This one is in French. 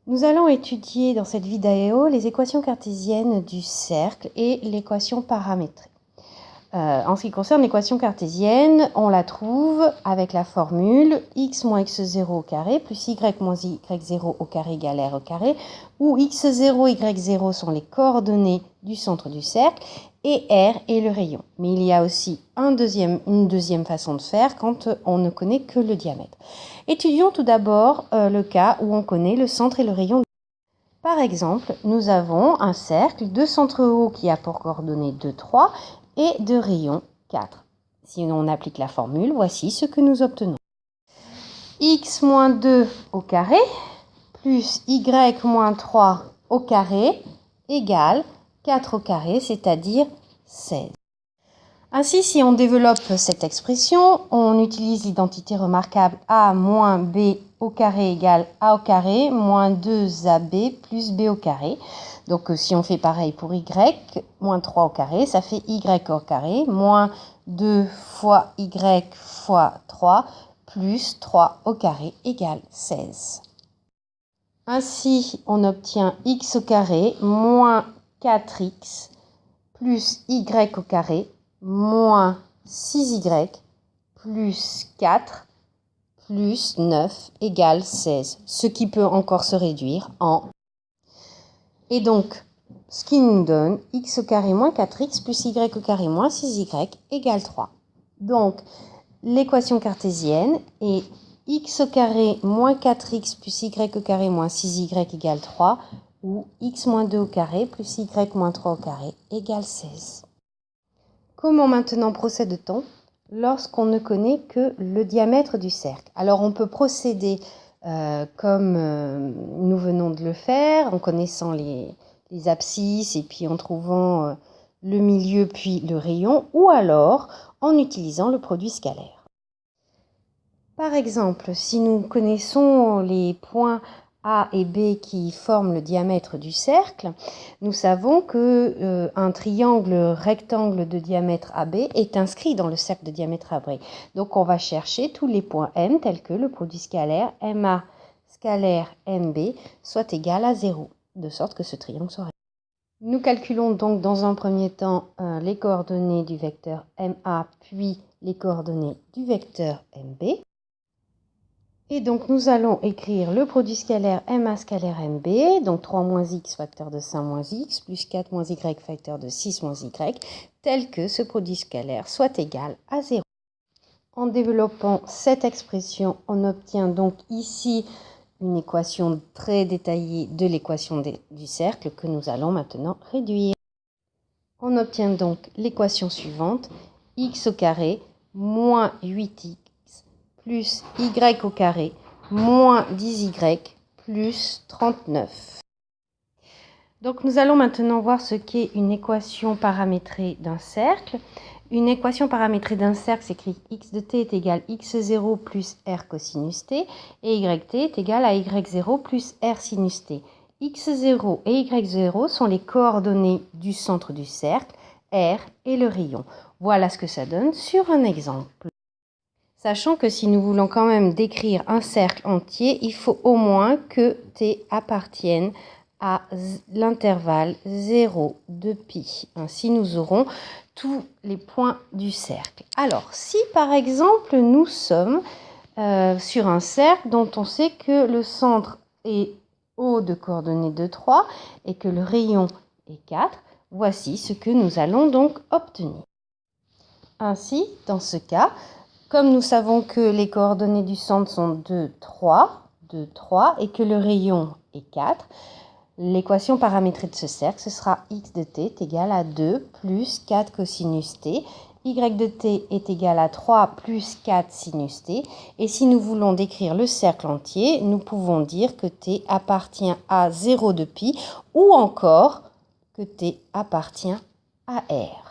Nous allons étudier dans cette vidéo les équations cartésiennes du cercle et l'équation paramétrée. En ce qui concerne l'équation cartésienne, on la trouve avec la formule x moins x0 au carré plus y moins y0 au carré égale r au carré, où x0 et y0 sont les coordonnées du centre du cercle et r est le rayon. Mais il y a aussi une deuxième façon de faire quand on ne connaît que le diamètre. Étudions tout d'abord le cas où on connaît le centre et le rayon. Par exemple, nous avons un cercle de centre O qui a pour coordonnées 2, 3 et de rayon 4. Si on applique la formule, voici ce que nous obtenons. X moins 2 au carré plus y moins 3 au carré égale 4 au carré, c'est-à-dire 16. Ainsi, si on développe cette expression, on utilise l'identité remarquable a moins b au carré égale a au carré moins 2ab plus b au carré. Donc si on fait pareil pour y, moins 3 au carré, ça fait y au carré, moins 2 fois y fois 3 plus 3 au carré égale 16. Ainsi, on obtient x au carré moins 4x plus y au carré moins 6y plus 4 plus 9 égale 16, ce qui peut encore se réduire en... Et donc, ce qui nous donne x au carré moins 4x plus y au carré moins 6y égale 3. Donc, l'équation cartésienne est x au carré moins 4x plus y au carré moins 6y égale 3, ou x moins 2 au carré plus y moins 3 au carré égale 16. Comment maintenant procède-t-on lorsqu'on ne connaît que le diamètre du cercle? Alors on peut procéder comme nous venons de le faire, en connaissant les abscisses et puis en trouvant le milieu puis le rayon, ou alors en utilisant le produit scalaire. Par exemple, si nous connaissons les points A et B qui forment le diamètre du cercle, nous savons que un triangle rectangle de diamètre AB est inscrit dans le cercle de diamètre AB. Donc on va chercher tous les points M tels que le produit scalaire MA scalaire MB soit égal à 0, de sorte que ce triangle soit rectangle. Nous calculons donc dans un premier temps les coordonnées du vecteur MA puis les coordonnées du vecteur MB. Et donc, nous allons écrire le produit scalaire MA scalaire MB, donc 3 moins x facteur de 5 moins x, plus 4 moins y facteur de 6 moins y, tel que ce produit scalaire soit égal à 0. En développant cette expression, on obtient donc ici une équation très détaillée de l'équation du cercle que nous allons maintenant réduire. On obtient donc l'équation suivante, x au carré moins 8x plus y au carré moins 10y plus 39. Donc nous allons maintenant voir ce qu'est une équation paramétrée d'un cercle. Une équation paramétrée d'un cercle s'écrit x de t est égal à x0 plus r cosinus t et yt est égal à y0 plus r sinus t. x0 et y0 sont les coordonnées du centre du cercle, r est le rayon. Voilà ce que ça donne sur un exemple. Sachant que si nous voulons quand même décrire un cercle entier, il faut au moins que t appartienne à l'intervalle 0 de pi. Ainsi, nous aurons tous les points du cercle. Alors, si par exemple, nous sommes sur un cercle dont on sait que le centre est O de coordonnées 2, 3 et que le rayon est 4, voici ce que nous allons donc obtenir. Ainsi, dans ce cas, comme nous savons que les coordonnées du centre sont 2, 3 et que le rayon est 4, l'équation paramétrée de ce cercle, ce sera x de t est égal à 2 plus 4 cosinus t, y de t est égal à 3 plus 4 sinus t. Et si nous voulons décrire le cercle entier, nous pouvons dire que t appartient à 0 de pi ou encore que t appartient à r.